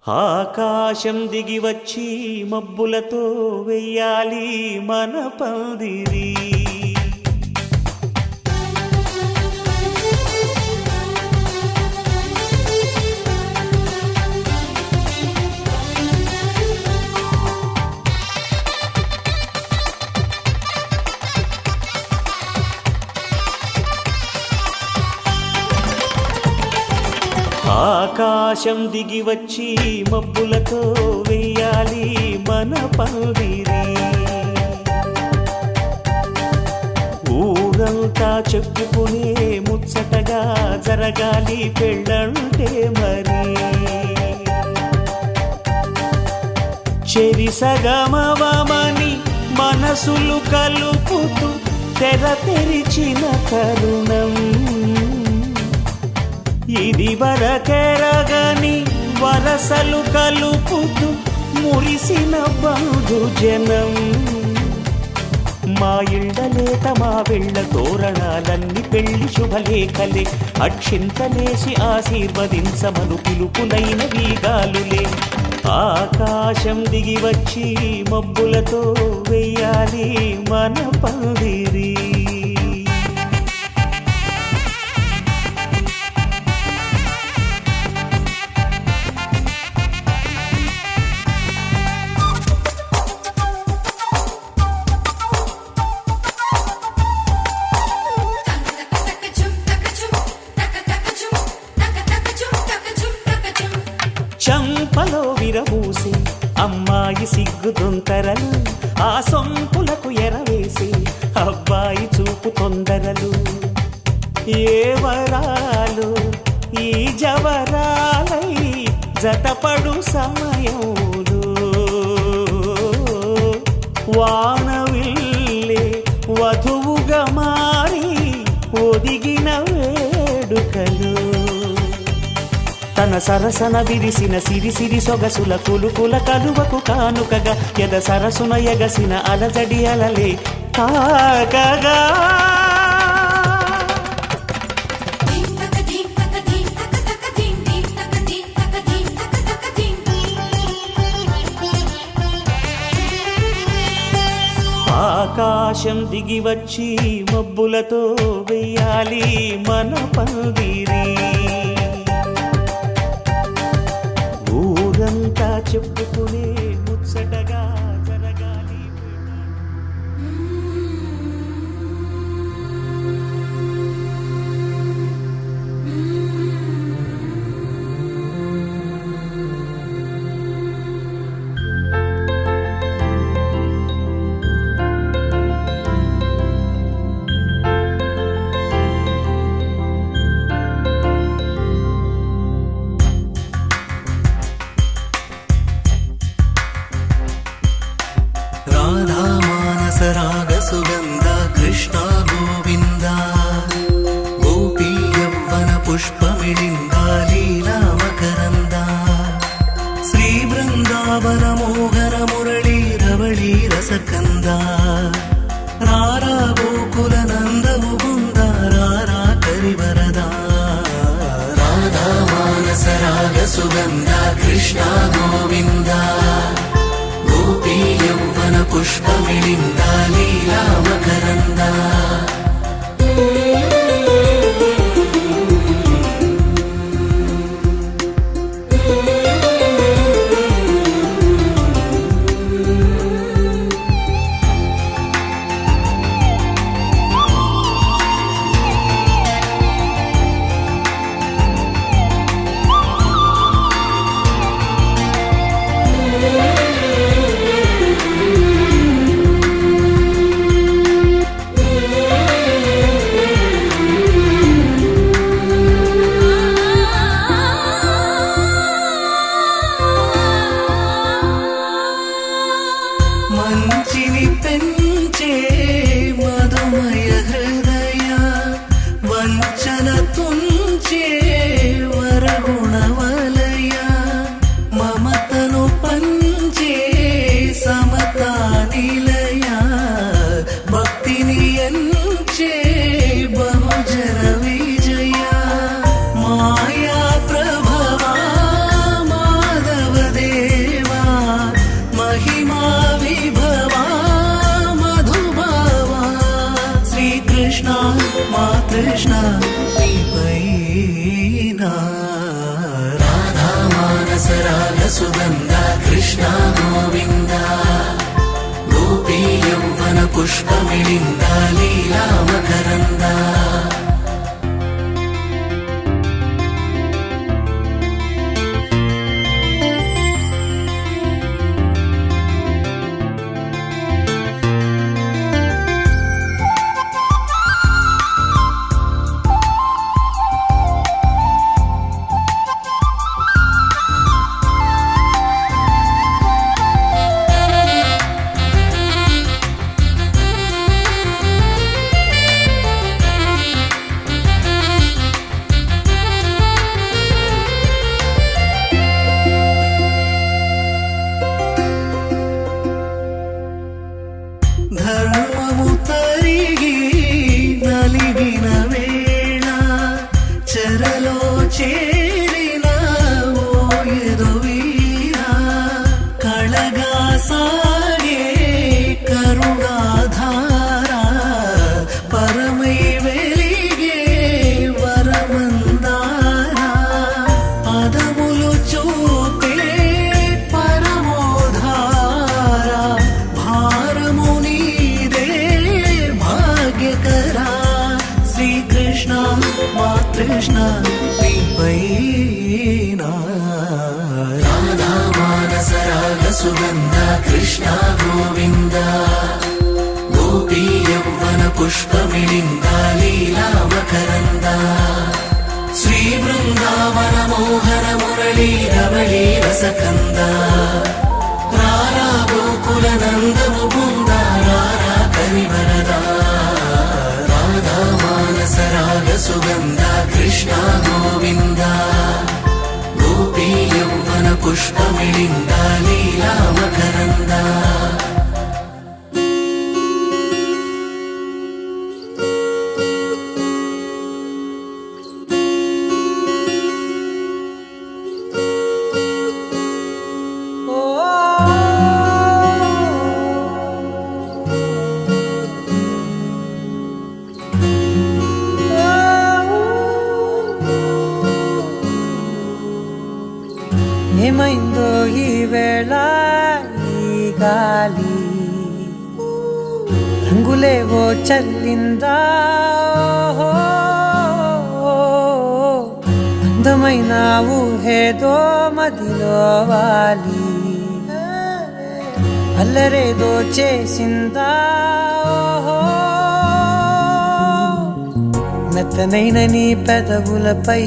ఆకాశం దిగి వచ్చి మబ్బులతో వెయ్యాలి మన పందిరి. ఆకాశం దిగి వచ్చి మబ్బులతో వెయ్యాలి మన పందిరి. ఊరంతా చెప్పుకునే ముచ్చటగా జరగాలి పెళ్ళంటే మరి. చెరిసగమవమని మనసులు కలుపుతూ తెర తెరిచిన తరుణం ఇది వరకెరగని వరసలు కలుపుతూ మురిసిన బంధుజనం. మా ఇళ్ళలేత మా వెళ్ళ తోరణాలన్నీ పెళ్లి శుభలేఖలే. అక్షింతలేసి ఆశీర్వదించమను పిలుపులైన వీగాలులే. ఆకాశం దిగి వచ్చి మబ్బులతో వెయ్యాలి మన పందిరి. చంపలో విరబూసి అమ్మాయి సిగ్గు దొంతరలు, ఆ సొంపులకు ఎరవేసి అబ్బాయి చూపు తొందరలు. ఏ వరాలు ఈ జవరాలై జతపడు సమయంలో వానవిల్లే వధువుగా మారి ఒదిగిన వేడుకలు. తన సరసన విరిసిన సిరిసిరి సొగసుల కులుకుల కలువకు కానుకగా ఎద సరసున ఎగసిన అలజడి అలలే కాకగా. ఆకాశం దిగి వచ్చి మబ్బులతో వెయ్యాలి మన పందిరి. ఊరంతా చెప్పుకునే ముచ్చటగా జరగాలి. రాధా మానస రాగ సుగంధ కృష్ణ గోవింద. గోపీ యవ్వన పుష్పమిళింద లీలా మకరంద. శ్రీ బృందావన మోహన మురళీ రవళీ రసకంద. రారా గోకుల నంద ముకుంద రారా కరివరద. రాధా మానస రాగ సుగంధ కృష్ణ గోవింద. గోపీ యవ్వన పుష్పమిళింద లీలా మకరంద. మానసరాగ సుగంధ కృష్ణ గోవింద గోపీ యౌవన పుష్పమిళింద లీలా మకరంద ధర్మము తరిగి నలిగిన వేళ చెరలో చేరిన ఓయదు వీర కళగా సాగే కరుణాధార పరమై వెలిగే వరమందార పదములు చూపే పరమోధార భారము నీదే భాగ్యకరా శ్రీకృష్ణ మా కృష్ణ నీపైనా రాధా మానస రాగ సుగంధ కృష్ణ గోవింద గోపీ యౌవన పుష్పమిళింద లీలా మకరంద శ్రీ బృందావన మోహన మురళీ రవళీ రసకంద రారా గోకుల నందము బృంద రారా కరివరద రాధా మానస రాగ సుగంధ కృష్ణ గోవింద గోపీ యౌవన పుష్పమిళింద లీలా మకరంద ఏమైందో ఈ వేళ ఈ గాలి రంగులేవో చల్లిందా అందమైన ఊహేదో మదిలో వాలి అల్లరేదో చేసిందా మెత్తనైన నీ పెదవులపై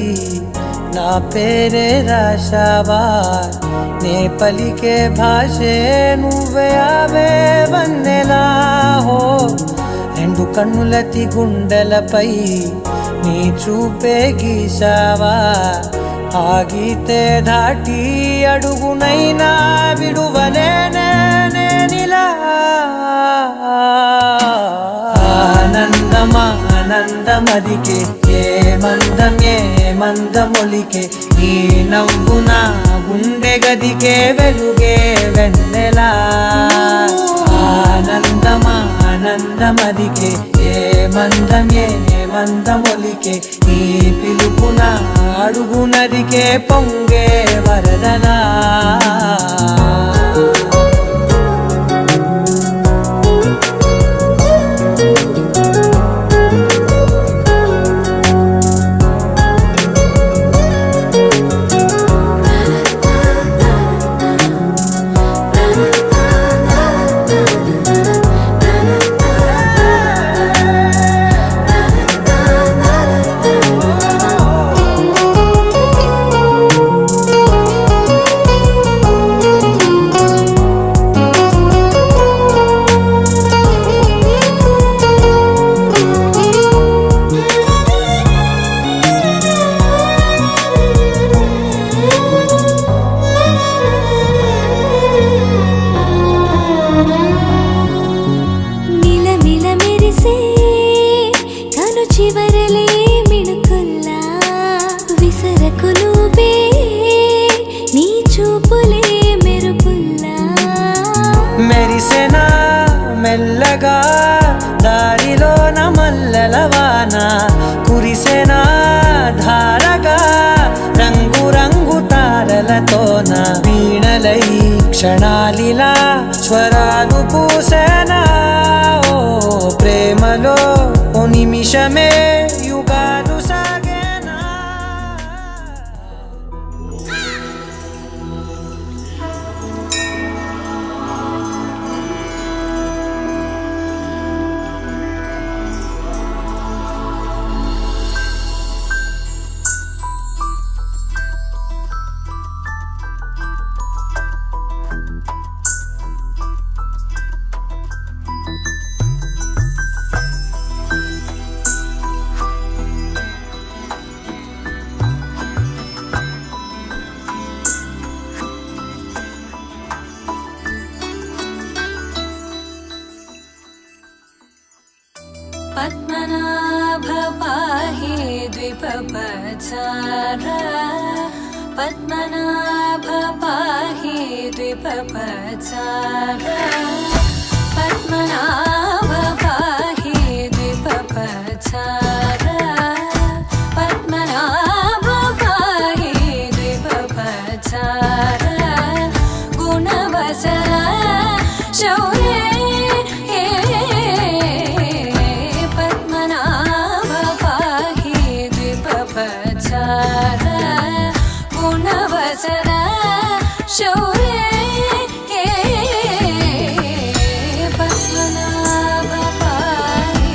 నా పేరే రాశావా నే పలికే భాషే నువ్వే అవే వన్నెలా హో రెండు కన్నులతి గుండెలపై నీ చూపే గీశావా ఆగితే దాటి అడుగునైనా విడువలేనే నేనిలా ఆనందమదికే ఏ మందమొలికే నీ నవ్వు నా గుండె గదికే వెలుగే వెన్నెలా ఆనందమదికే ఏ మందమొలికే నీ పిలుపున అడుగు నదికే పొంగే వరదలా మెరిసెనా మెల్లగా దారిలోన మల్లెలవాన కురిసెనా ధారగా రంగు రంగు తారల స్వరాలతోన వీణలై క్షణాలిలా స్వరాలు పూసనా ఓ ప్రేమలో ఓ నిమిషమే యుగాలు సాగేనా. पद्मनाभ पाहि द्विपपचार पद्मनाभ पाहि द्विपपचार पद्मनाभ पाहि द्विपपचार पद्मनाभ पाहि द्विपपचार गुणवसर शौर्ये गुणवसर शौर्ये पद्मनाभ पाहि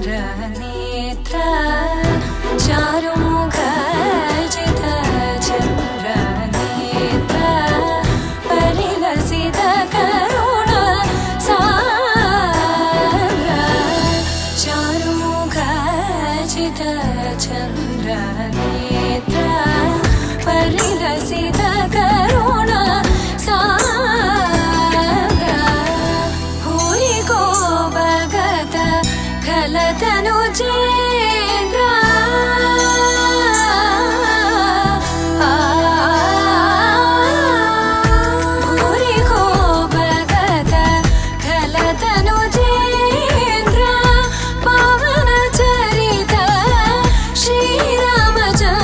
चन्द्रनेत्र चारुमुखजित चन्द्रनेत्र परिलसित करुण सान्द्र चारुमुखजित चन्द्रनेत्र परिलसित करुण तनुजेन्द्र भूरि को भगत खल तनुजेन्द्र पवन चरित श्रीरामचन्द्र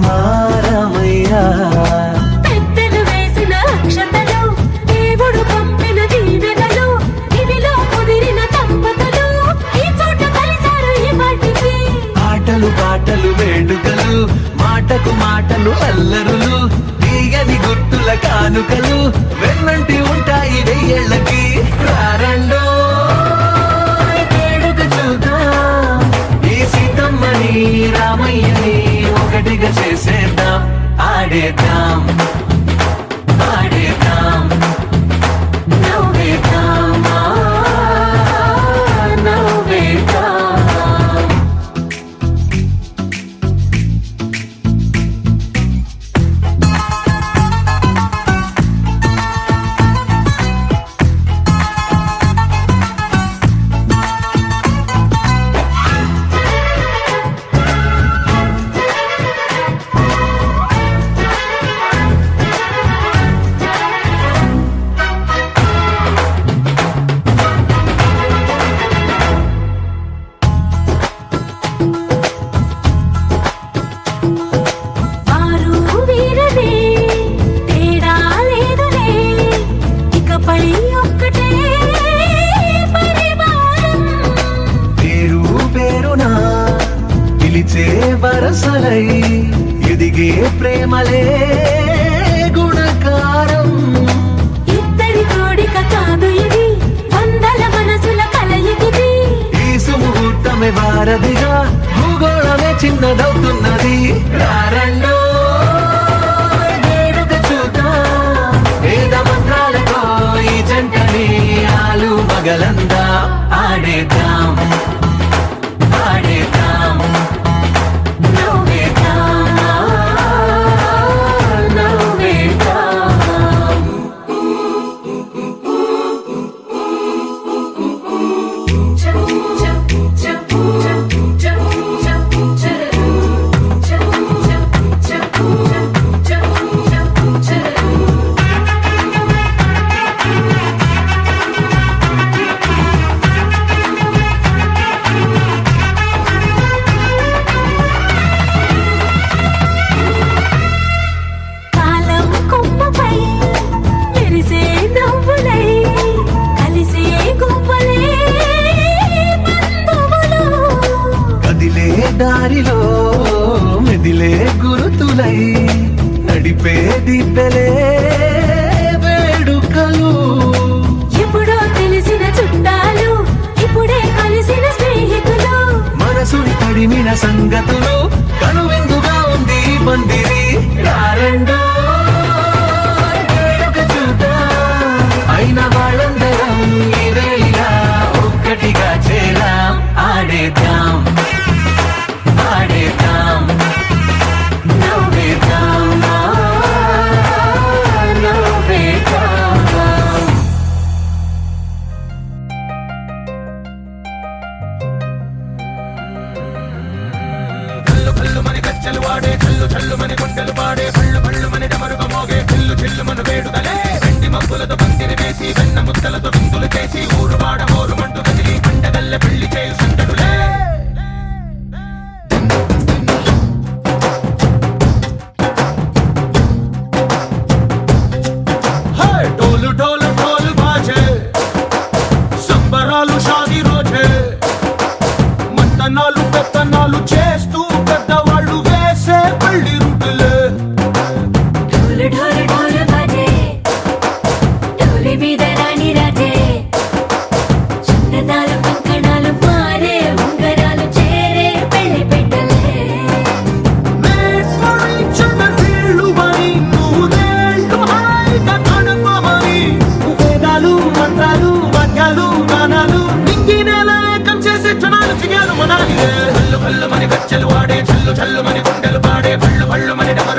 మా రామయ్య. పెద్దలు వేసిన అక్షతలు, దేవుడు పంపిన దీవెనలు, ఇవిలో కుదిరిన దంపతులు ఈ చోట కలిశారు ఈ పాటికి. ఆటలు పాటలు వేడుకలు, మాటకు మాటలు అల్లరులు, తీయని గుర్తుల కానుకలు వెన్నంటి ఉంటాయి వెయ్యేళ్ళకి. రారండో వేడుక చూద్దాం, ఈ సీతమ్మని రామయ్యని ఒకటిగా చేసేద్దాం. ఆడేద్దాం పాడేద్దాం నవ్వేద్దాం నవ్వేద్దాం. వారు వీరనే తేడా లేదులే, ఇకపై ఒక్కటే పరివారం. పేరు పేరునా పిలిచే వరసలై ఎదిగే ప్రేమలే గుణకారం. ఇద్దరి కోడిక కాదు ఇది, వందల మనసుల కలయికిది. ఈ సుముహూర్తమే వారధిగా, భూగోళమే చిన్నదవుతున్నది. రారండో వేడుక చూద్దాం, వేద మంత్రాలతో ఈ జంటని ఆలు మగలందా. ఆడేద్దాం ఆడేద్దాం నవ్వేద్దాం నవ్వేద్దాం. కాలం కొమ్మపై మెరిసే నవ్వులై, కలిసే గువ్వలే బంధువులు. కదిలే దారిలో మెదిలే గురుతులై, నడిపే దిబ్బెలే వేడుకలు. ఎప్పుడో తెలిసిన చుట్టాలు, ఇప్పుడే కలిసిన స్నేహితులు. మనసుని తడిమిన సంగతులు, కనువిందుగా ఉంది ఈ పందిరి. రారండో వేడుక చూద్దాం, అయిన వాళ్ళందరం ఈ వేళ ఒక్కటిగా చేరాం. ఆడేద్దాం ఆడేద్దాం నవ్వేద్దాం నవ్వేద్దాం. ढोल ढोल ढोल बाजे, సంబరాలు షాదీ రోజే, మంతనాలు పెత్తనాలు చేస్తూ పెద్దవాళ్ళు వేసే పెళ్లి రుటులే. ढोल ढोल ढोल बाजे, ढोली మీద రాణి రాజే, చిన్నదాలు కంకణాలు మారే, ఉంగరాలు చేరే పెళ్లి పెట్టలే. Made for each other వీళ్ళువని, నూరేళ్ళు హాయిగా గడపమని. వేదాలు మంత్రాలు వాక్యాలు గానాలు నింగి నేల ఏకం చేసే క్షణాలు చిగాలు మనాలి. కళ్ళు కళ్ళు మని గచ్చలు వాడే, చల్లు చల్లు మని గుండెలు పాడే, పళ్ళు పళ్ళు మని డమ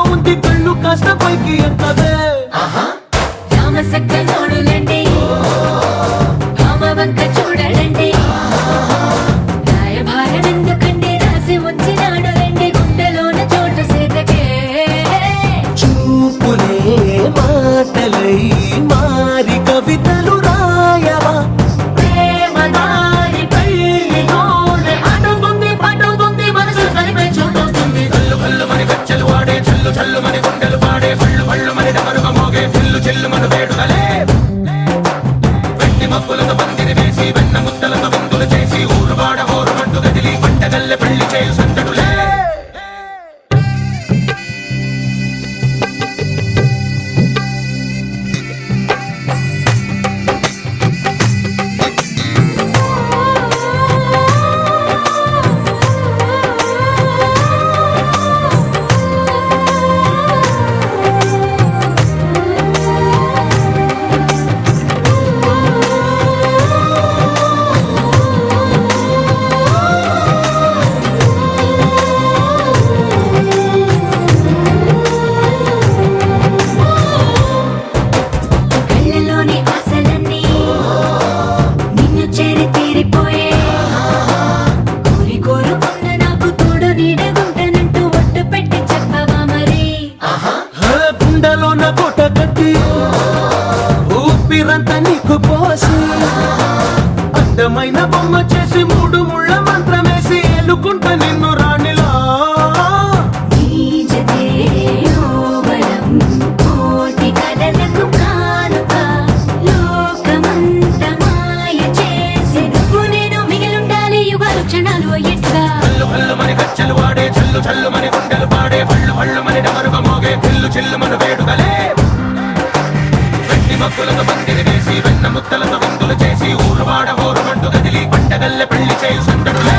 ఉంది కళ్ళు కాస్త పైకి ఎక్కవే రామసక్క నోడులండి రామవంక చూడడండి రాయభారం ఎందుకండి రాసి ఉంచినాడు రండి గుండెలోన చోటు సేతకే చూపులే మాటలై మారి కవితలు రాయవా ప్రేమ దారి పల్లిలోనే అడుగుంది పడుగుంది మనసు కలిపే చోటవుతుంది కల్లు కల్లు మని గచ్చలు వాడే చల్లు చల్లు మని గుండెలు పాడే పళ్ళు పళ్ళు మని డమరుగ మోగే చిల్లు చిల్లు మన వేడుదలే వెండి మబ్బులతో పందిరి వేసి వెన్న ముద్దలతో విందులు చేసి ఊరు వాడ హోరు మంటు గదిలి పంటగల్లె పెళ్లి చేయు సందడులే కళ్ళలోని ఆశలన్నీ నిన్ను చేరి తీరిపోయే కోరి కోరుకున్న నాకు తోడు నీడగుంటానంటూ ఒట్టు పెట్టి చెప్పవా మరి గుండెలోన కోట కట్టి ఊపిరంతా నీకు పోసి అందమైన బొమ్మ చేసి మూడు ముళ్ళ మంత్రమేసి ఎలుకుంట నిన్ను రాణిలా నీజతే యోవరం కోటి కలలకు కానుక లోకమంత మాయ చేసి నువ్వు నేను మిగిలుండాలి యుగాలు క్షణాలు ఎట్లా కల్లు కల్లు మని గచ్చలు వాడే చల్లు చల్లు మని గుండెలు పాడే పళ్ళు పళ్ళు మని డమరుగ మోగే చిల్లు చిల్లు మన వేడుదలే వెండి మబ్బులతో పందిరి వేసి వెన్న ముద్దలతో విందులు చేసి ఊరు వాడ హోరు మంటు గదిలి పంటగల్లె పెళ్లి చేయు సందడులే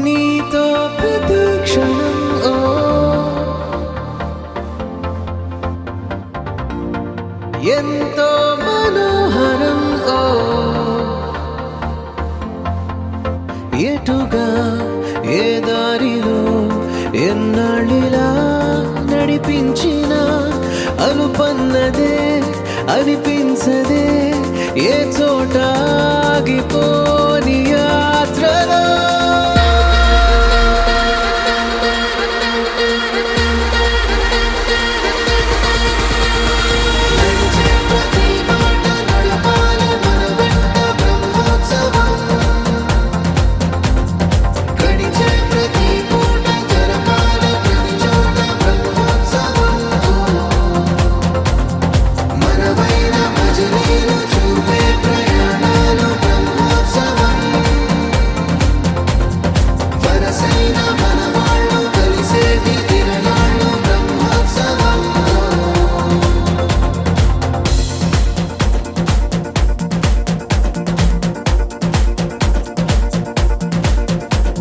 నీతో ప్రతి క్షణం ఓ ఎంతో మనోహరం ఓ ఎటుగా ఏ దారిలో ఎన్నాళ్ళిలా నడిపించిన అలుపన్నదే అనిపించదే ఏ చోట ఆగిపోని యాత్రలో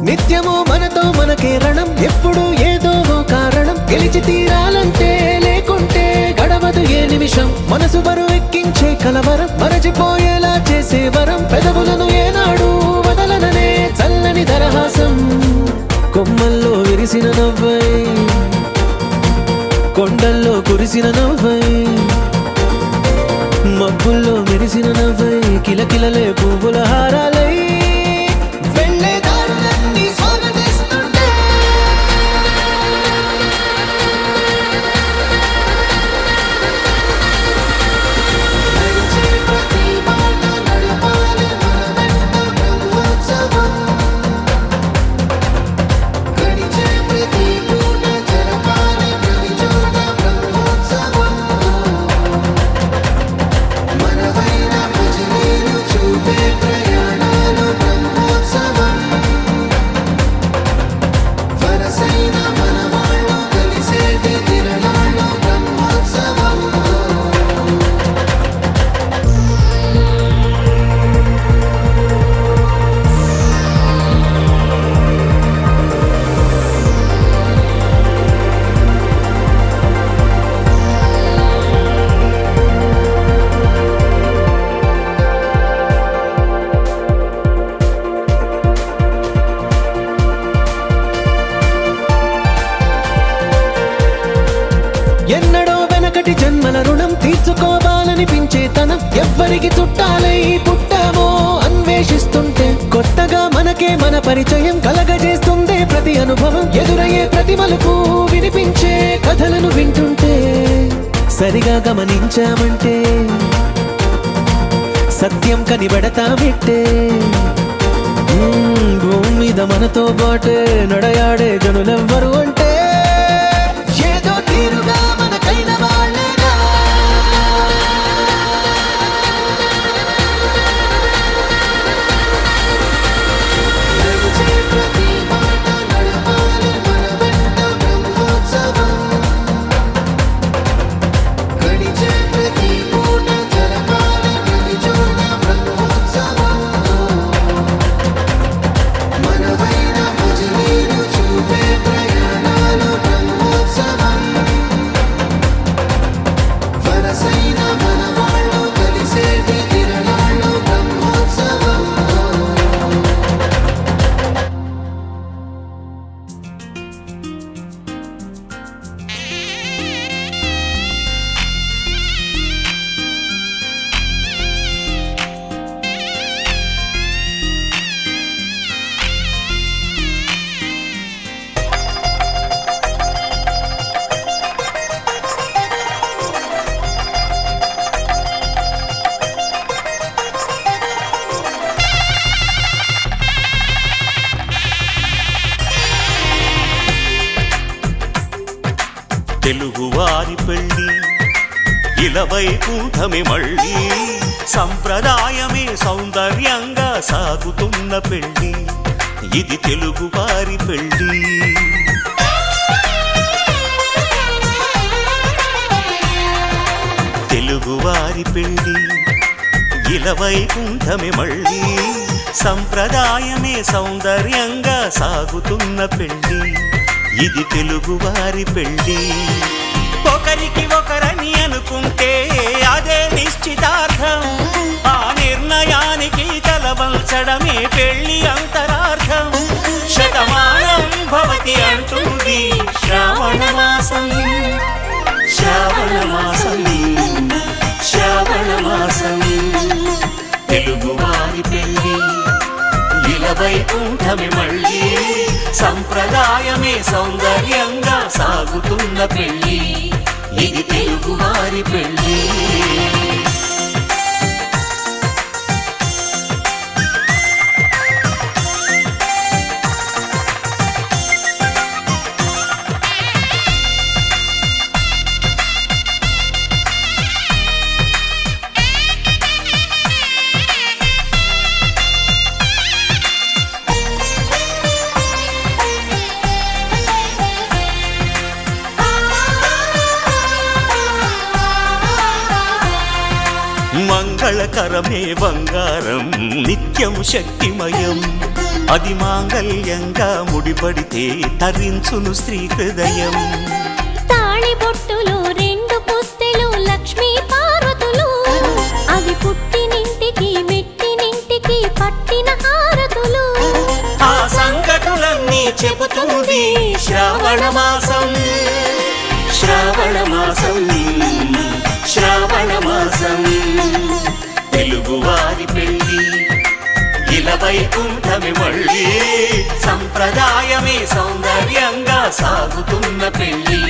నిత్యము మనతో మనకే రణం ఎప్పుడు ఏదో ఓ కారణం గెలిచి తీరాలంటే లేకుంటే గడవదు ఏ నిమిషం మనసు బరువెక్కించే కలవరం మరచిపోయేలా చేసే వరం పెదవులను ఏనాడు వదలననే చల్లని దరహాసం కొమ్మల్లో విరిసిన నవ్వై కొండల్లో కురిసిన నవ్వై మబ్బుల్లో మెరిసిన నవ్వై కిలకిలలే పువ్వుల హారాలై వెళ్ళే దారులన్నీ స్వాగతిస్తుంటే అనిపించే తనం ఎవ్వరికి చుట్టాలై పుట్టామో అన్వేషిస్తుంటే కొత్తగా మనకే మన పరిచయం కలగజేస్తుందే ప్రతి అనుభవం ఎదురయ్యే ప్రతి మలుపు వినిపించే కథలను వింటుంటే సరిగా గమనించామంటే సత్యం కనిపెడతామిట్టే భూమి మీద మనతో పాటే నడయాడే జనులెవ్వరు అంటే ఏదో తీరుగా మనకైన వాళ్ళేగా నడిచే ప్రతి మాట నడవాలి మన వెంట బ్రహ్మోత్సవం గడిచే ప్రతి పూట జరగాలి ప్రతి చోట బ్రహ్మోత్సవం మనవైన భుజనీలు చూపే ప్రయాణాలు బ్రహ్మోత్సవం వరసైన మన వాళ్ళు కలిసేటి తిరణాలు బ్రహ్మోత్సవం తెలుగువారి పెళ్ళి ఇలవైకుంఠమే మళ్ళీ సంప్రదాయమే సౌందర్యంగా సాగుతున్న పెళ్ళి ఇది తెలుగువారి పెళ్ళి తెలుగువారి పెళ్ళి ఇలవైకుంఠమే మళ్ళీ సంప్రదాయమే సౌందర్యంగా సాగుతున్న పెళ్ళి ఇది తెలుగువారి పెళ్ళి ఒకరికి ఒకరని అనుకుంటే అదే నిశ్చితార్థం ఆ నిర్ణయానికి తలవంచడమే పెళ్ళి అంతరార్థం శతమానం భవతి అంటుంది శ్రావణ మాసం శ్రావణ మాసం శ్రావణ మాసం తెలుగువారి పెళ్ళి ఇలవైకుంఠమే మళ్ళీ సంప్రదాయమే సౌందర్యంగా సాగుతున్న పెళ్ళి ఇది తెలుగువారి పెళ్ళి మంగళకరమే బంగారం నిత్యం శక్తిమయం అది మాంగళ్యంగా ముడిపడితే తరించును స్త్రీ హృదయం తాళి బొట్టులు రెండు పుస్తెలు లక్ష్మీ పార్వతులు అవి పుట్టినింటికి మెట్టినింటికి పట్టిన హారతులు ఆ సంగతులన్నీ చెబుతుంది శ్రావణ మాసం శ్రావణ మాసం శ్రావణ మాసం తెలుగువారి పెళ్ళి ఇలవైకుంఠమే మళ్ళీ సంప్రదాయమే సౌందర్యంగా సాగుతున్న పెళ్ళి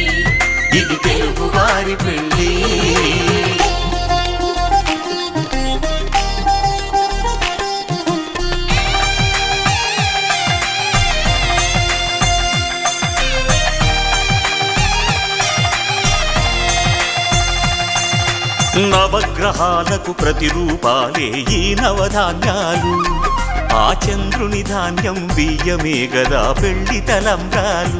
ఇది తెలుగువారి పెళ్ళి నవగ్రహాలకు ప్రతిరూపాలే ఈ నవధాన్యాలు ఆ చంద్రుని ధాన్యం బియ్యమే గదా పెళ్లి తలంబ్రాలు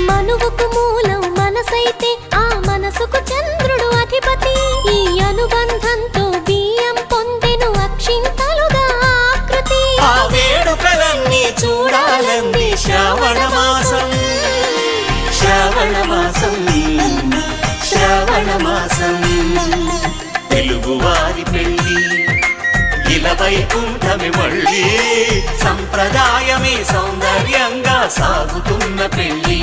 మనువుకు మూలం మనసైతే ఆ మనసుకు చంద్రుడు అధిపతి ఈ అనుబంధంతో బియ్యం పొందెను అక్షింతలుగా ఆకృతి ఆ వేడుకలన్నీ చూడాలంది శ్రావణ మాసం శ్రావణ మాసం శ్రావణ మాసం తెలుగువారి పెళ్ళి ఇలవైకుంఠమే మళ్ళీ సంప్రదాయమే సౌందర్యంగా సాగుతున్న పెళ్ళి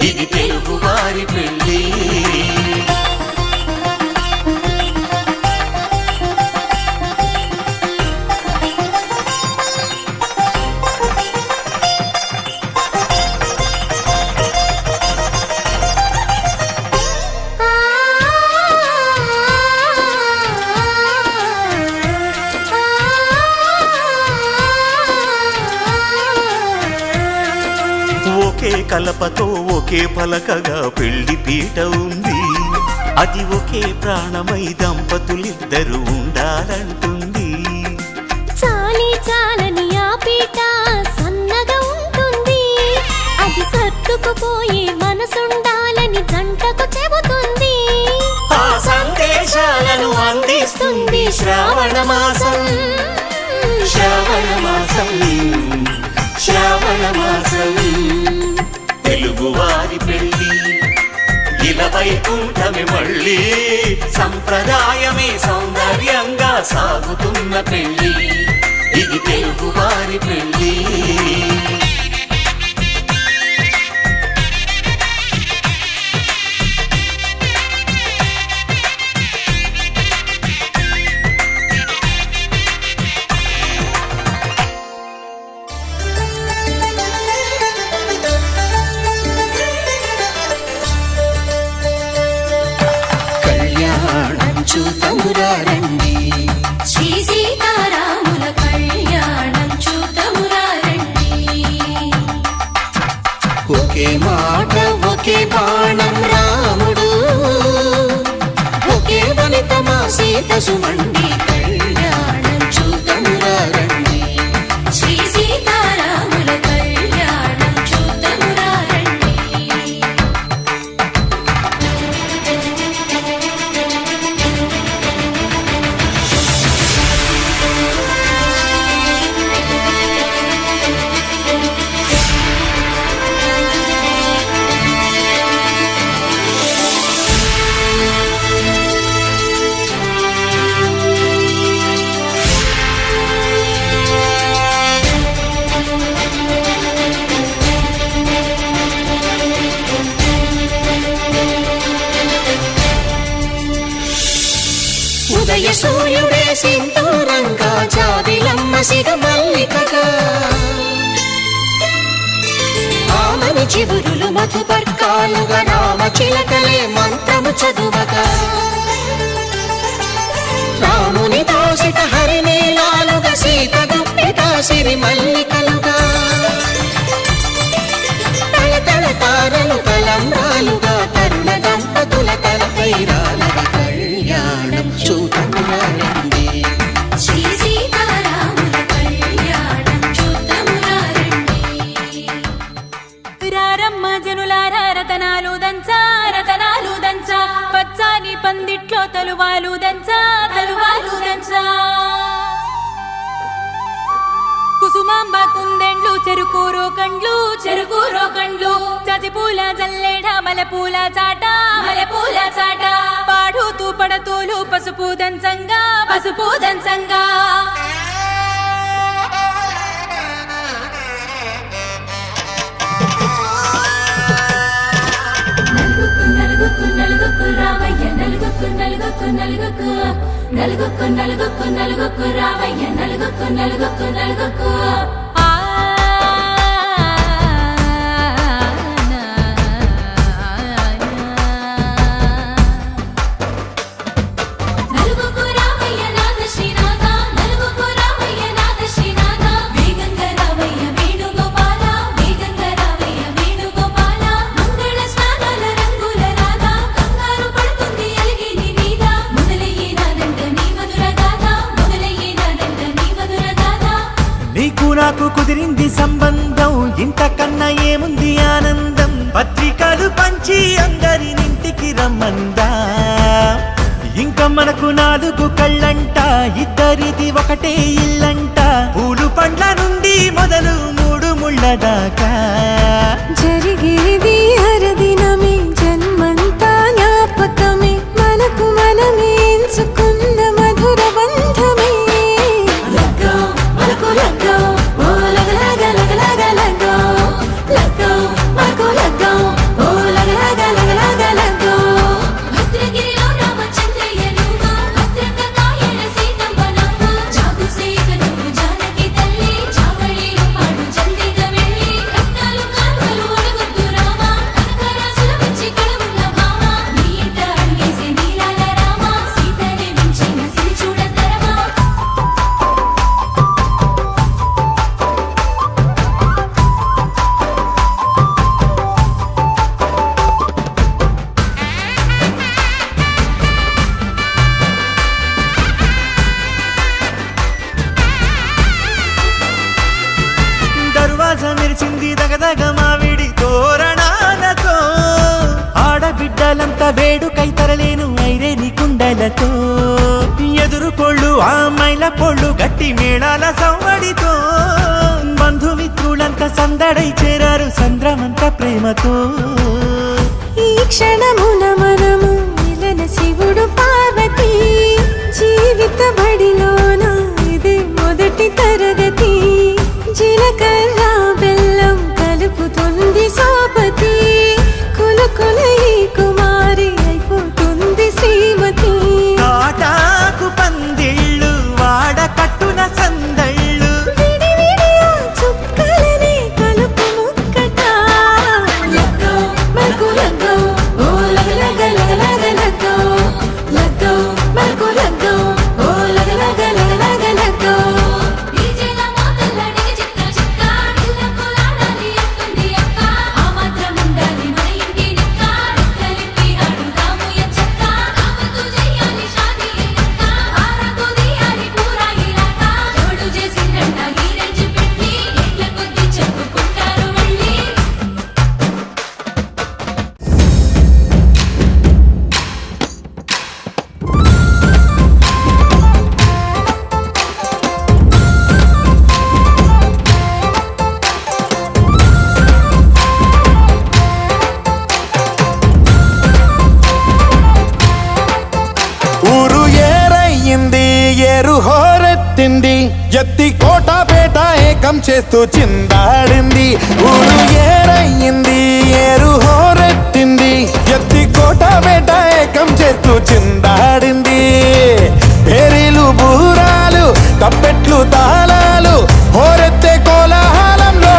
ఇది తెలుగువారి పెళ్ళి కలపతో ఒకే పలకగా పెళ్లి పీట ఉంది. అది ఒకే ప్రాణమై దంపతులిద్దరూ ఉండాలంటుంది. చాలి చాలని ఆ పీట సన్నగా ఉంటుంది. అది సర్దుకుపోయే మనసుండాలని జంటకు చెబుతుంది. ఆ సందేశాలను అందిస్తుంది శ్రావణ మాసం. శ్రావణ మాసం, శ్రావణ మాసం. తెలుగువారి పెళ్లి ఇలా వైకుంఠమే మళ్ళీ. సంప్రదాయమే సౌందర్యంగా సాగుతున్న పెళ్లి. ఇది తెలుగువారి పెళ్లి. చూతమురారండి శ్రీ సీతారాముల కళ్యాణం చూతమురారండి. ఒకే మాట ఒకే బాణం రాముడు, ఒకే వనిత మా సీత సుమండి. కళ్యాణం చూతమురారండి శ్రీ సీతారాముల కళ్యాణం చూతమురారండి. ఉదయ సూర్యుడే సింధూరంగా, జాబిలమ్మ సిగ మల్లికగా, ఆమని చివురులు మధుపర్కాలుగా, రామ చిలకలే మంత్రము చదువగా, రాముని దోసిట హరినీలాలుగా, సీత గుప్పిట సిరి మల్లికలుగా, తళతళ తారలు తలంబ్రాలుగా, తరుణ దంపతుల తలపైరాలుగా. కళ్యాణం చూతమురారండి శ్రీ సీతారాముల కళ్యాణం చూతమురారండి. రారమ్మ జనులారా రతనాలు దంచా రతనాలు దంచా, పచ్చాని పందిట్లో తలువాలు దంచా తలువాలు దంచా. కుసుమాంబ కుందెండ్లు చెరుకూరో కండ్లు చెరుకూరో కండ్లు, చజిపూల జల్లేడ మలపూల చాట మలపూల చాట. పాడుతూ పడతూలు పసుపు దంచంగా పసుపు దంచంగా. నలుగుకు నలుగుకు రామయ్య నలుగుకు నలుగుకు నలుగుకు నలుగుకు నలుగుకు నలుగుకు రామయ్య నలుగుకు నలుగుకు నలుగుకు. నలుగుకు రామయ్య నాథ శ్రీనాథ నలుగుకు రామయ్య నాథ శ్రీనాథ. వేగంగా రామయ్య వేణుగోపాల వేగంగా రామయ్య వేణుగోపాల. మంగళ స్నానాల రంగుల రాధ కంగారు పడుతుంది అలిగి నీ మీద. మొదలయ్యేనాదంట నీ మధుర గాథ మొదలయ్యేనాదంట నీ మధుర గాథ. నీకు నాకు కుదిరింది సంబంధం, ఇంతకన్నా ఏముంది ఆనందం. పత్రికలు పంచి అందరినింటికి రమ్మందా, ఇంకా మనకు 4 కళ్ళంట, ఇద్దరిది ఒకటే ఇల్లంట. పూలు పండ్ల నుండి మొదలు 3 ముళ్ళ దాకా జరిగేది హరదినమే, జన్మంతా జ్ఞాపకమే, మనకు మనమే ఎంచుకున్న మధుర బంధమే. లగ్గో మనకు లగ్గో ఓ లగలగ లగలగ లగ్గో. లగ్గో మనకు లగ్గో ఓ లగలగ లగలగ లగ్గో. భద్రగిరిలో రామచంద్రయ్య నువ్వు, భద్రంగ కాయల సీతమ్మ నవ్వు. జాగు సేక నువ్వు జానకి తల్లి, జావళిలో పాడు జల్దిగా వెళ్ళి. రత్నాలు కాల్వలు అడగొద్దు రామ, కనకరాసుల మంచి కొండలంతా వేడుకై తరలేను ఐరేని కుండలతో ఎదురుకోళ్ళు ఆ మైల పొళ్ళు గట్టి మేళాల సవ్వడితో బంధుమిత్రులంతా సందడై చేరారు సంద్రమంత ప్రేమతో ఈ క్షణమున మనము మిలన శివుడు పార్వతి జీవిత బడిలోన ఇది మొదటి తరగతి జీలకర్ర బెల్లం కలుపుతుంది సోపతి కులకుల ఈ కుమారి అయిపోతుంది శ్రీమతి కాటాకు పందిళ్ళు వాడ కట్టున సందళ్ళు విడి విడియా చుక్కలని కలుపు ముక్కట లగ్గో మరకు లగ్గో ఓ లగ లగ లగ లగ లగ్గో లగ్గో మరకు లగ్గో ఓ లగ లగ లగ లగ లగ్గో డీజేల మోతల్లడికి చిక్క చిక్క ఇళ్ళకు లాడాలి ఎత్తుంది అక్క ఆ మాత్రం ఉండాలి మన ఇంటి నిక్క రెక్కలిప్పి ఆడుదాము ఎచ్చక్క ఆపతు చెయ్యాలి షాదీ అక్క ఆరాకు తీయాలి పూరా ఇలాక ఎవడు చేసిందంట ఈ రేంజ్ పెట్టి ఎట్ల కొద్ది చెప్పుకుంటారు వెళ్ళి ఊరు ఏరయ్యింది ఏరు హోరెత్తింది ఎత్తి కోటపేట ఏకం చేస్తూ చిందాడింది ఊరు ఏరయ్యింది ఏరు హోరెత్తింది ఎత్తి కోటపేట ఏకం చేస్తూ చిందాడింది పేరీలు బూరాలు తప్పెట్లు తాళాలు హోరెత్తే కోలాహలంలో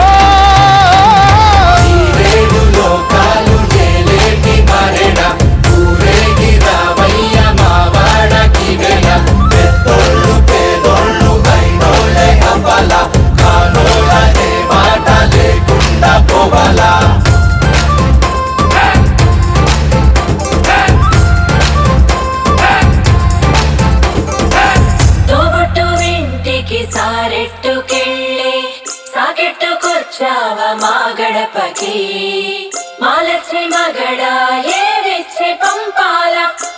తోబుట్టు ఇంటికి సారెట్టుకెళ్ళి సాకెట్టుకొచ్చావ మా గడపకి మాలచ్చి మగడ ఏవిచ్చి పంపాల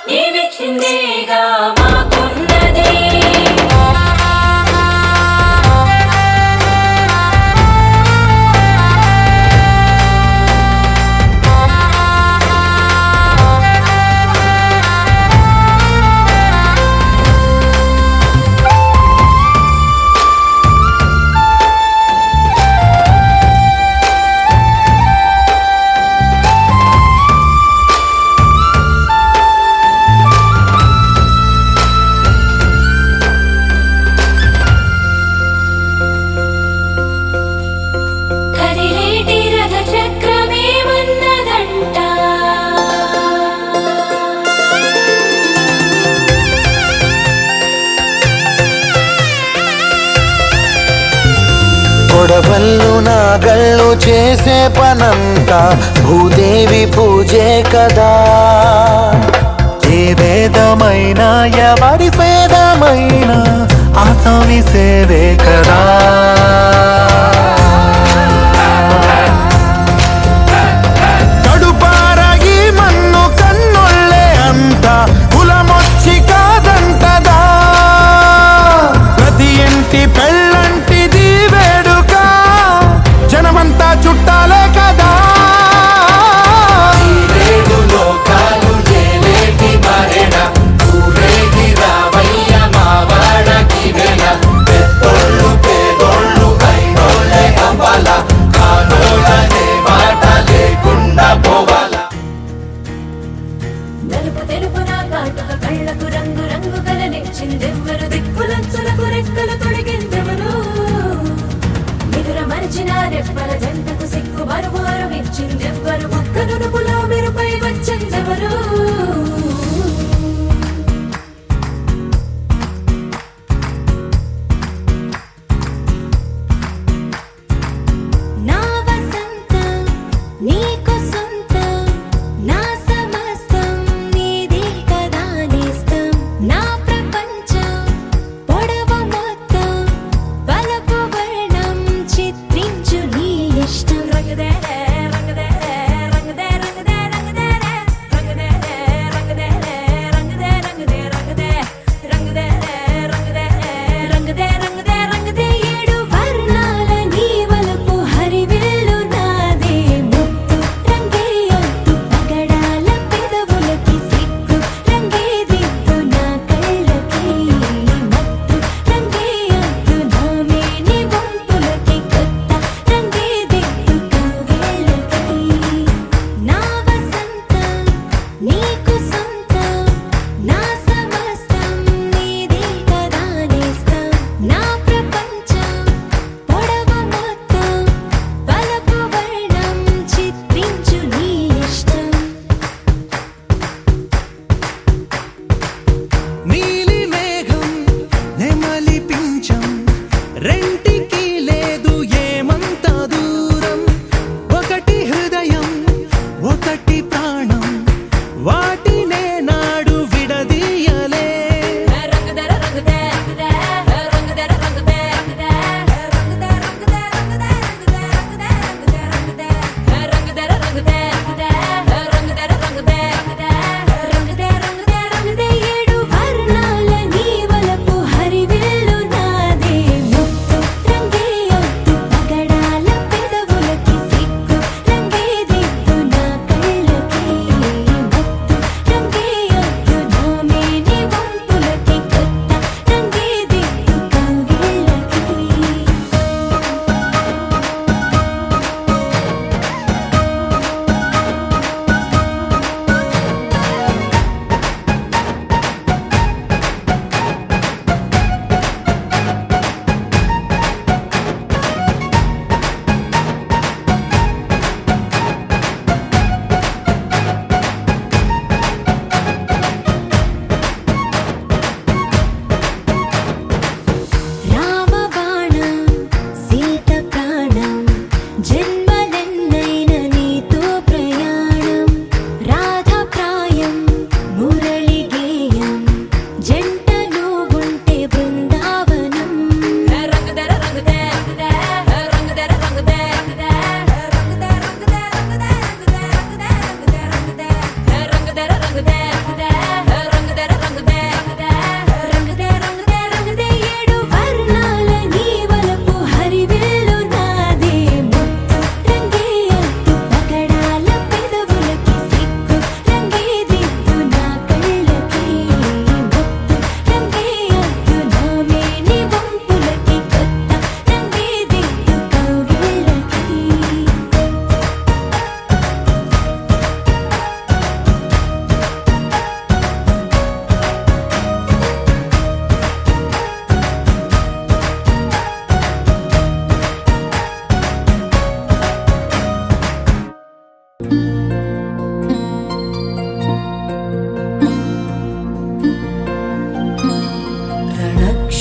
నీవిచ్చిందేగా మాకున్నది కదిలేటి రథ చక్రమేమన్నదంట కొడవళ్ళు నాగళ్ళు చేసే పనంట భూదేవి పూజే కదా ఏ వేదమైనా ఎవరి వేదమైనా ఆ స్వామి సేవే కదా కడుపార ఈ మన్ను కన్నుళ్ళే అంట కులమొచ్చి కాదంటదా ప్రతి ఇంటి పెళ్ళంటిది వేడుక జనమంతా చుట్టాలే కదా నలుపు తెలుపు నా కాటుక కళ్ళకు రంగు రంగు కలనిచ్చిందెవ్వరు దిక్కులంచులకు రెక్కలు తొడిగిందెవరు నిదుర మరిచిన రెప్పల జంటకు సిగ్గు బరువు అరువిచ్చిందెవ్వరు ఒక్క నునుపులో మెరుపై వచ్చిందెవరు నా వసంతం నీకు సొంతం నా సమస్తం నీది కదా నేస్తం నా ప్రపంచం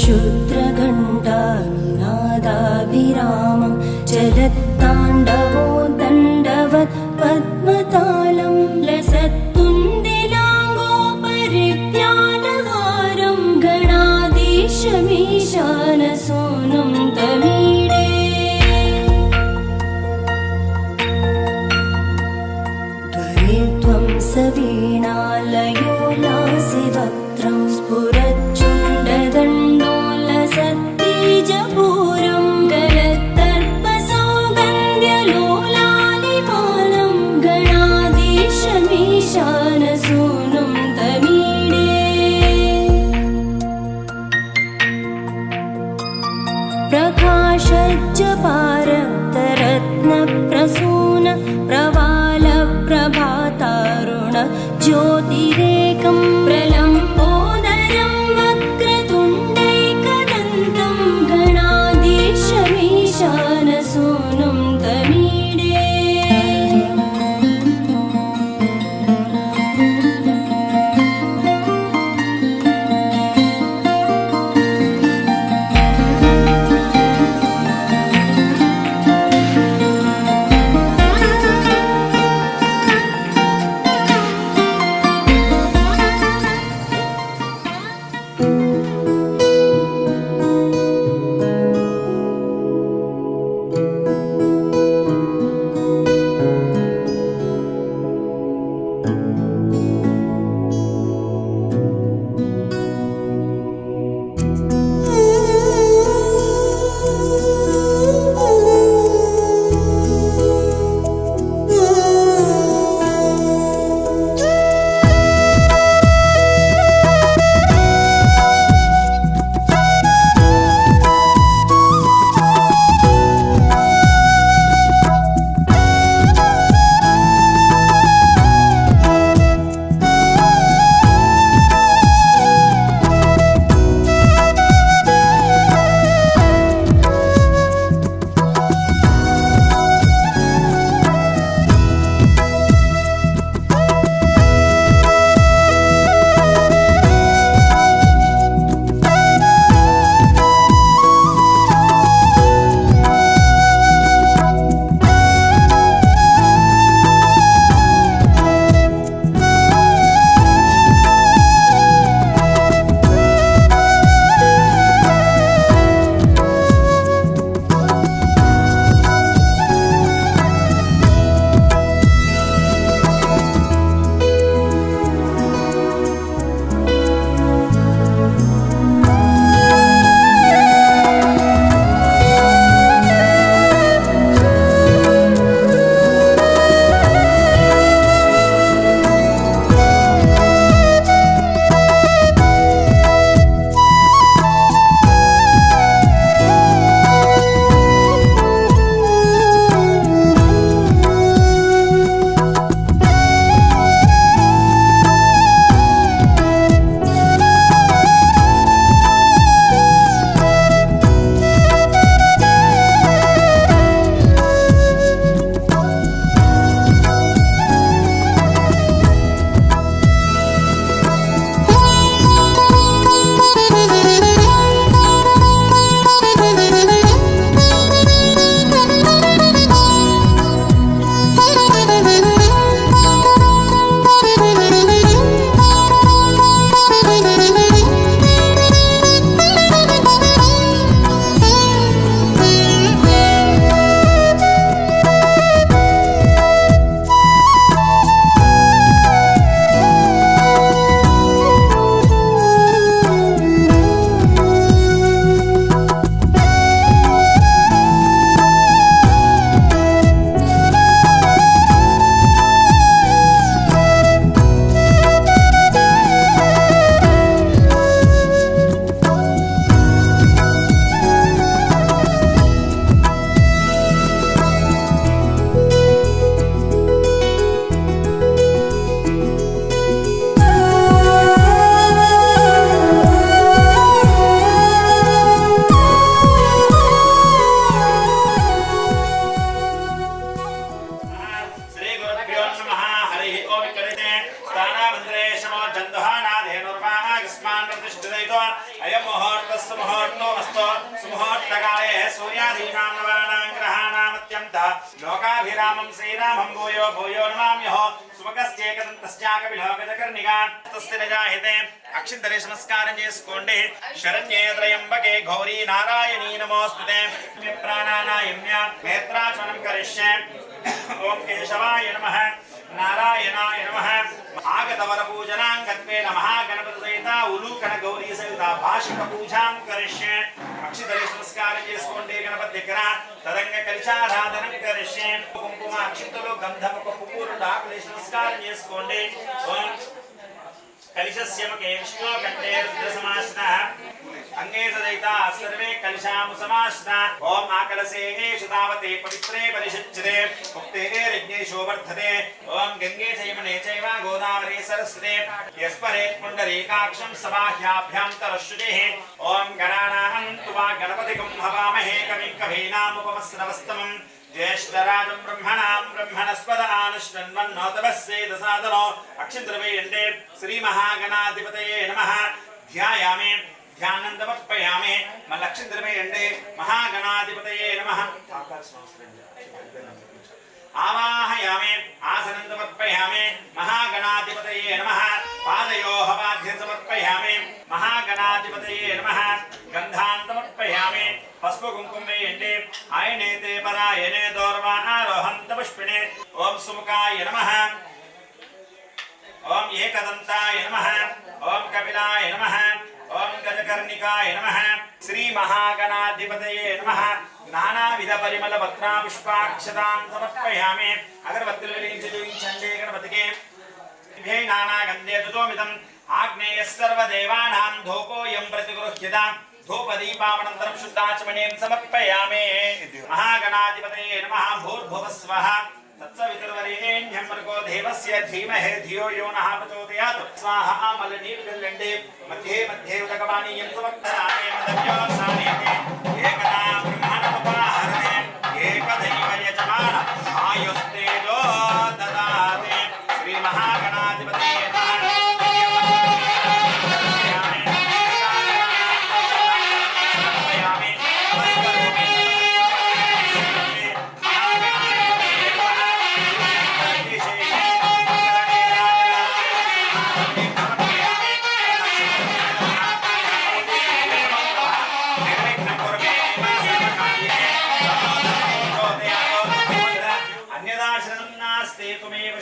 क्षुद्रघण्टानिनादाभिरामं चलत्ताण्डवो दण्डवत् पद्मतालं लसत्तुन्दिलाङ्गोपरिज्ञानहारं गणाधीशमीशानसूनुं तमीडे त्वरित्वं सवीणालयो लासिवक्त्रं स्फुरच्चुण्डदण्डोलसत्तीजपूरं गलत्तर्पसौगन्ध्यलोलालिपालं गणाधीशमीशानसूनुं तमीडे प्रकाशज्जपारक्तरत्नप्रसून प्रवालप्रभातारुण ज्योतिरेकं प्रलम्बोदरं वक्रतुण्डैकदन्तं गणाधीशमीशानसूनुं तमीडे అయం ముహూర్తస్సు ముహూర్తోమస్తు సుముహూర్తకాలే సూర్యాదీనాం నవానాం గ్రహాణామత్యంత లోకాభిరామం శ్రీరామం భూయో భూయో నమామ్యహో సుమకస్యేకదంతశ్చాకవిలోకజకర్ణిగా తస్య నజాహితే అక్షింతలే నమస్కారం చేసుకోండి. శరణ్యే త్రయంబకే గౌరీ నారాయణీ నమోస్తుతే. ప్రాణానాయమ్య నేత్రాచనం కరిష్యే. ఓం కేశవాయ నమః నారాయణాయ నమః. ఆగతవర పూజనాంగత్వేన మహాగణపతి సహిత ఉలూకణ గౌరీ సహిత భాషిక పూజాం కరిష్యే. అక్షింతలే నమస్కారం చేసుకోండి గణపతి దగ్గర. తదంగ కలిశారాధనం కరిష్యే. కుంకుమ అక్షింతలు గంధము పువ్వులు ఆకులేసి నమస్కారం చేసుకోండి. ఓం कलिशस्य मुखे विष्णु कंठे रुद्रसमाश्रितः अंगे सदयिता सर्वे कलिशामु समाश्रिता. ओम आकलसे सुतावते पवित्रे परिशुच्यते उक्ते यज्ञेशो वर्धते. ओम गंगे चैमने चैव गोदावरी सरस्वते यस्परेत् पुण्डरीकाक्षं सबाह्याभ्यां तरश्रुतेः. ओम गणानां त्वा गणपतिगं हवामहे कविं कवीनामुपमस्रवस्तमम्. ज्येष्ठराजं ब्रह्मणां ब्रह्मणस्पद आनुष्ठन्वन्नोतवस्येदसादनो. अक्षिंद्रवेयन्ते श्री महागणाधिपतये नमः. ध्यायामि ध्यानं समर्पयामि. मल्लक्षिंद्रवेयन्ते महागणाधिपतये नमः. आवाहयामि आसनं समर्पयामि. महागणाधिपतये नमः. पादयोः पाद्यं समर्पयामि. महागणाधिपतये नमः. गन्धान् समर्पयामि. पुष्पकुङ्कुमेयन्ते आयनेते परायणे दौर्वारोहन्त पुष्पिणे. ओम सुमुखाय नमः. ओम एकदन्ताय नमः. ओम कपिलाय नमः. ओम गजकर्णिकाय नमः. श्री महागणाधिपतये नमः. नानाविध परिमल पत्रा पुष्पाक्षतां समर्पयामि. अगरबत्तिल वेलिंచి చూయించండి గణపతికి. इभे नाना गन्धे तुतोमिदं आग्नेयः सर्वदेवानां धूपोऽयं प्रतिगृह्यताम्. धूपदीपावनन्तरं शुद्धाचमनीं समर्पयामि. महागणाधिपतये नमः. भूर्भुवः स्वः तत्सवितुर्वरेण्यं भर्गो देवस्य धीमहि धियो यो नः प्रचोदयात्. स्वाहा मलनीर्गल्लण्डे मध्ये मध्ये उदकपानीयं समर्पयामि. मदव्यो सानेते एकदा ब्रह्मणमुपाहरते एकदैव यजमान आयुस्तेजो ददाते. श्री महागणाधिपतये नमः.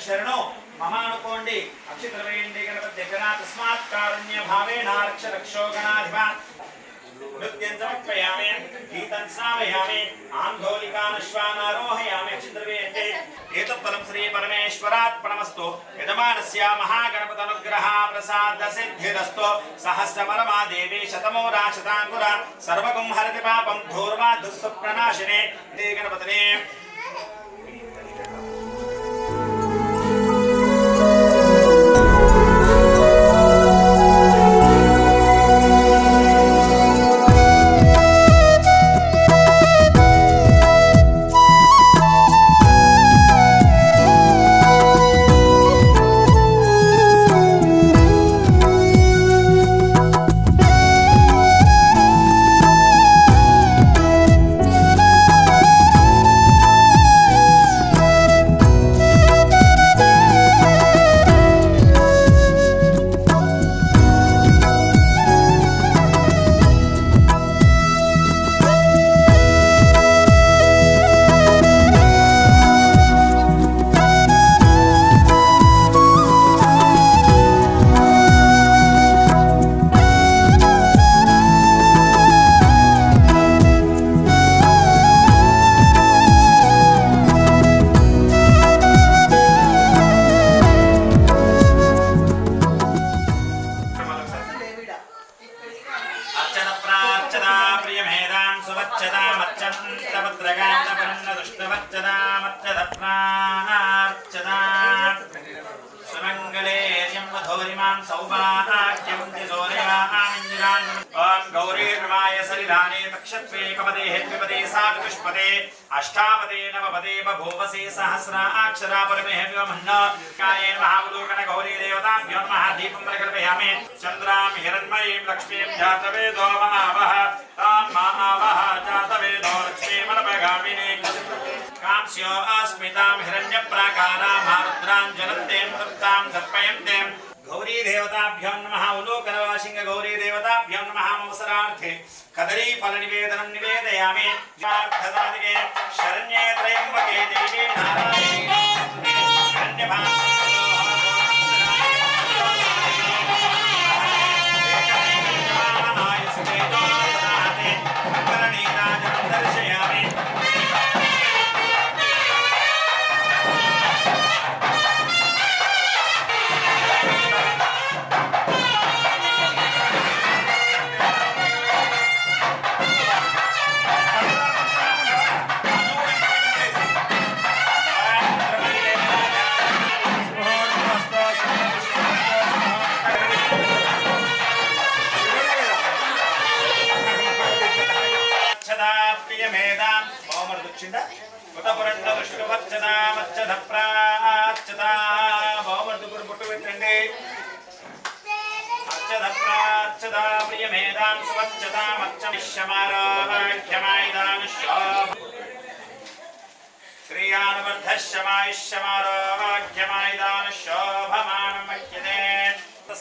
శరణో మమానుకోండి. అక్షిద్రవేయండి గణపతి దగ్గర. తస్మాత్ కారుణ్య భావేన రక్ష రక్షో గణాధిప. నృత్యం సమర్పయామి. గీతం శ్రావయామి. ఆందోళికానశ్వానారోహయామి. అక్షిద్రవేయండి. ఏతత్ఫలం శ్రీ పరమేశ్వరార్పణమస్తు. యజమానస్య మహాగణపతనుగ్రహ ప్రసాద సిద్ధిరస్తు. సహస్ర పరమా దేవి శతమూరా శతాంకుర సర్వగుం హరతి పాపం ధూర్వా దుస్సుప్రనాశినే. దే గణపతినే. सुमंगले यं मधुरिमां सौभाग्यं दिशोरयामिन्द्रान् ఓం గౌరీ రమాయ సరిధానే తక్షత్వే కపదే హేత్విపదే సాగతుష్పదే అష్టాపదే నవపదే బభూవసే సహస్రాక్షరా పరమేహవ్యోమన్న కాయేన మహావలోకన గౌరీ దేవతాభ్యో నమః దీపం ప్రకల్పయామి చంద్రాం హిరణ్మయీం లక్ష్మీం జాతవేదో మహావహ తాం మహావహ జాతవేదో లక్ష్మీమనపగామిని కాంస్యో అస్మితాం హిరణ్యప్రాకారాం రుద్రాంజనంతేం తప్తాం దర్పయంతేం గౌరీ దేవతాభ్యో నమః ఉలోకనవాసింగ గౌరీ దేవతాభ్యో నమః అవసరార్థే కదరీ ఫల నివేదనం నివేదయామి ధసాదికే శరణ్యే త్రయంబకే దేవీ నారాయణీ దర్శయామి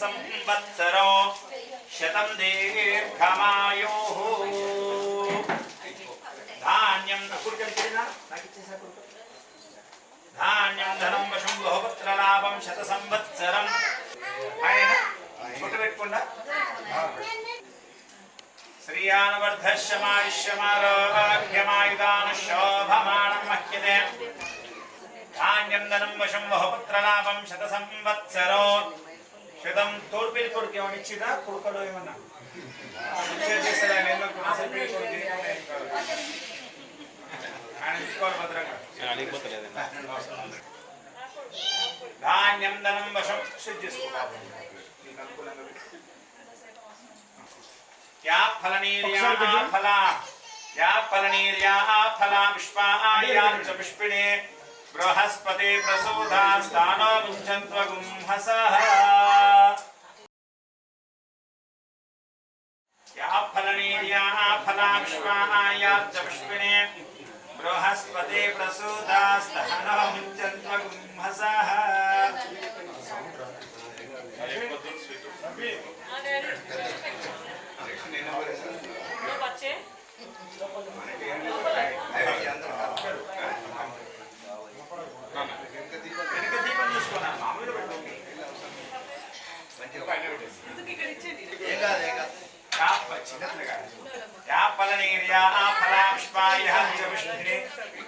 సంవత్సరో శతం దీర్ఘమాయుః ధాన్యం ధాన్యం ధనం వశం బహుపుత్రలాభం శత సంవత్సరం ఆయన గుర్తుపెట్టుకుండా శ్రీయానువర్ధశ్యమాయుష్యమారోగ్యమాయుధానుశోభమానం మహ్యతే ధాన్యం ధనం వశం బహుపుత్రలాభం శత సంవత్సరో శతం తోడ్పేరు కొడుకు ఏమన్నా ఇచ్చిదా కొడుకలో ఏమన్నా చేస్తారా ధాన్యం ధనం వశం సిద్ధిసుకోవాలి యా ఫలనీర్యా ఫలా యా ఫలనీర్యా ఫలా పుష్పాయాం చ పుష్పిణే బృహస్పతి ప్రసూదా స్థానో ముంచన్త్వగుంహసః యా ఫలనీర్యా ఫలా పుష్పాయాం చ పుష్పిణే బృహస్పతి ప్రసూదా స్థానో ముంచన్త్వగుంహసః వెనక దీపం చూసుకోనా మామూలు పెట్టుకోండి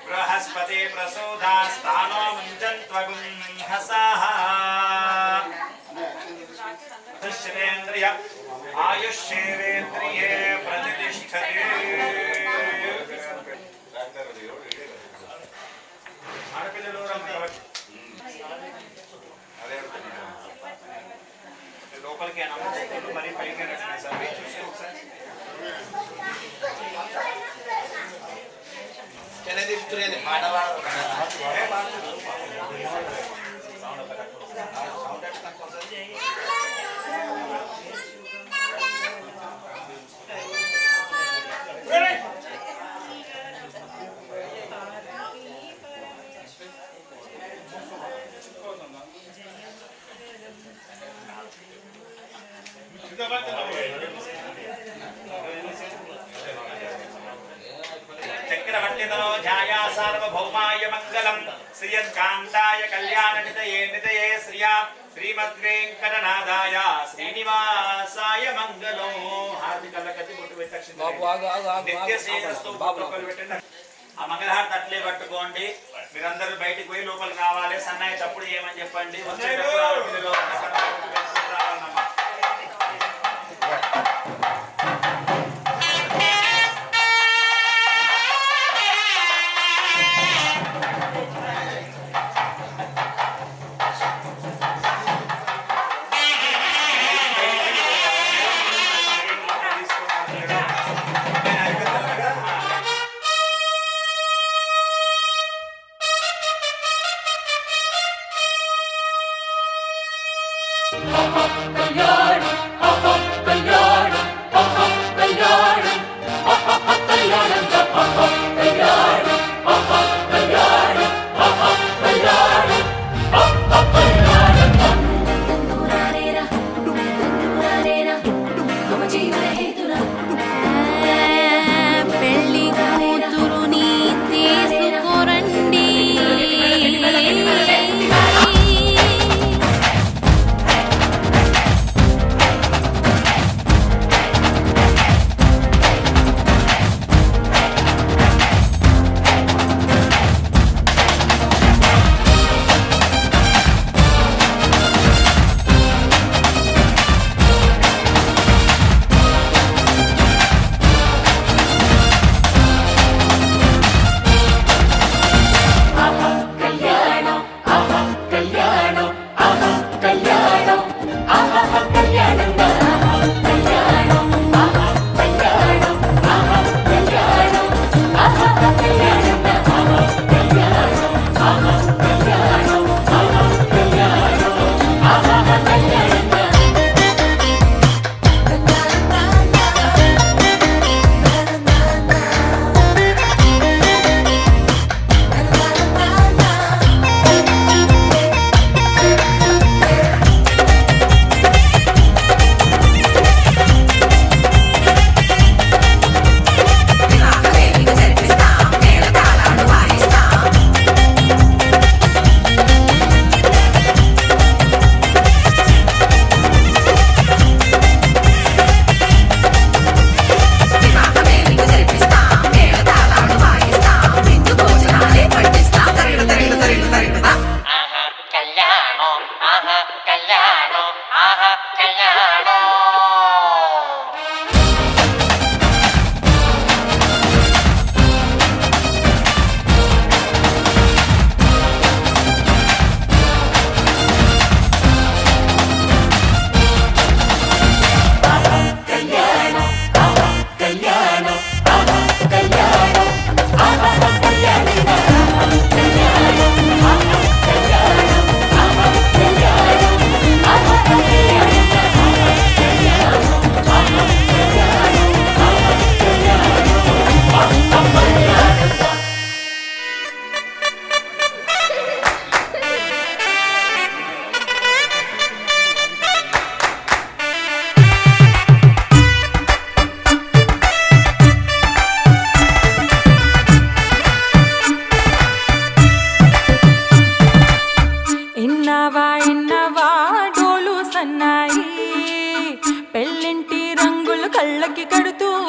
బృహస్పతి ప్రసూదా స్థానో ముంచన్త్వగుంహసః శ్రేంద్రియ ఆయుష్యేంద్రియే ప్రతిష్టతే ఆడపిల్లలు లోపలికి నమ్మకం మరి పైకి సార్ చూసుకో ఒకసారి చక్రవర్తితనో ధ్యాయా సార్వభౌమాయ మంగళం శ్రియత్కాంతాయ కళ్యాణనితయే నితయే శ్రియా శ్రీమద్వేంకటనాథాయ శ్రీనివాసాయ మంగళం. హార్దికలకతి బొట్టు పెట్టక్షింత నిత్య శ్రీరస్తు పెట్టండి. ఆ మంగళహారతి అట్లే పట్టుకోండి. మీరందరూ బయటికి పోయి లోపలికి రావాలి. సన్నాయి తప్పుడు ఏమని చెప్పండి. వచ్చేటప్పుడు రావాలన్నమాట.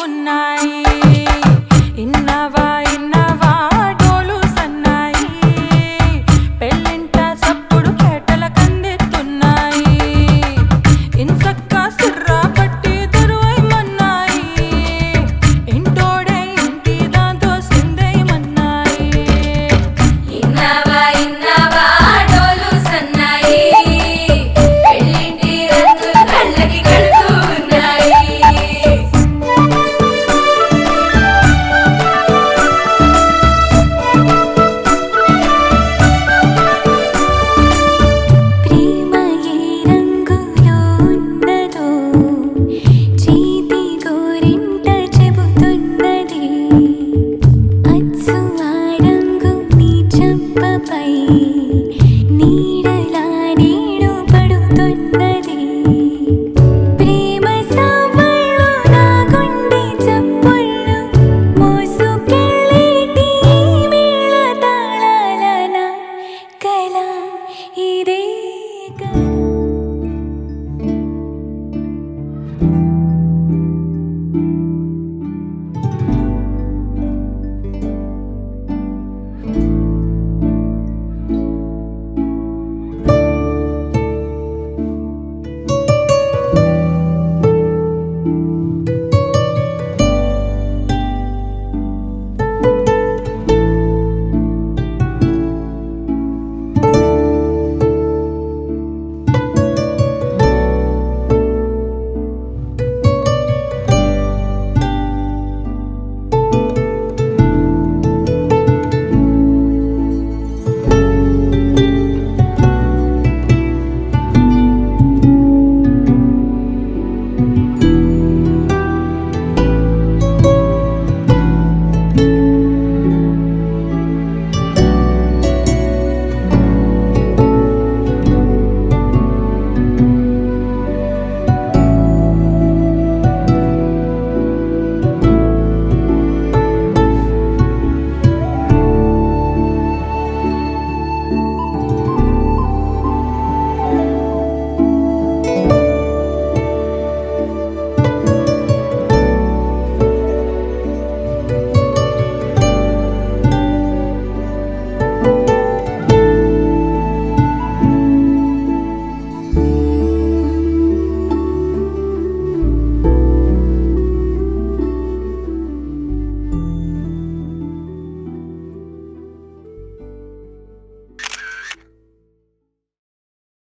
ఉన్నాయి ఇన్నవా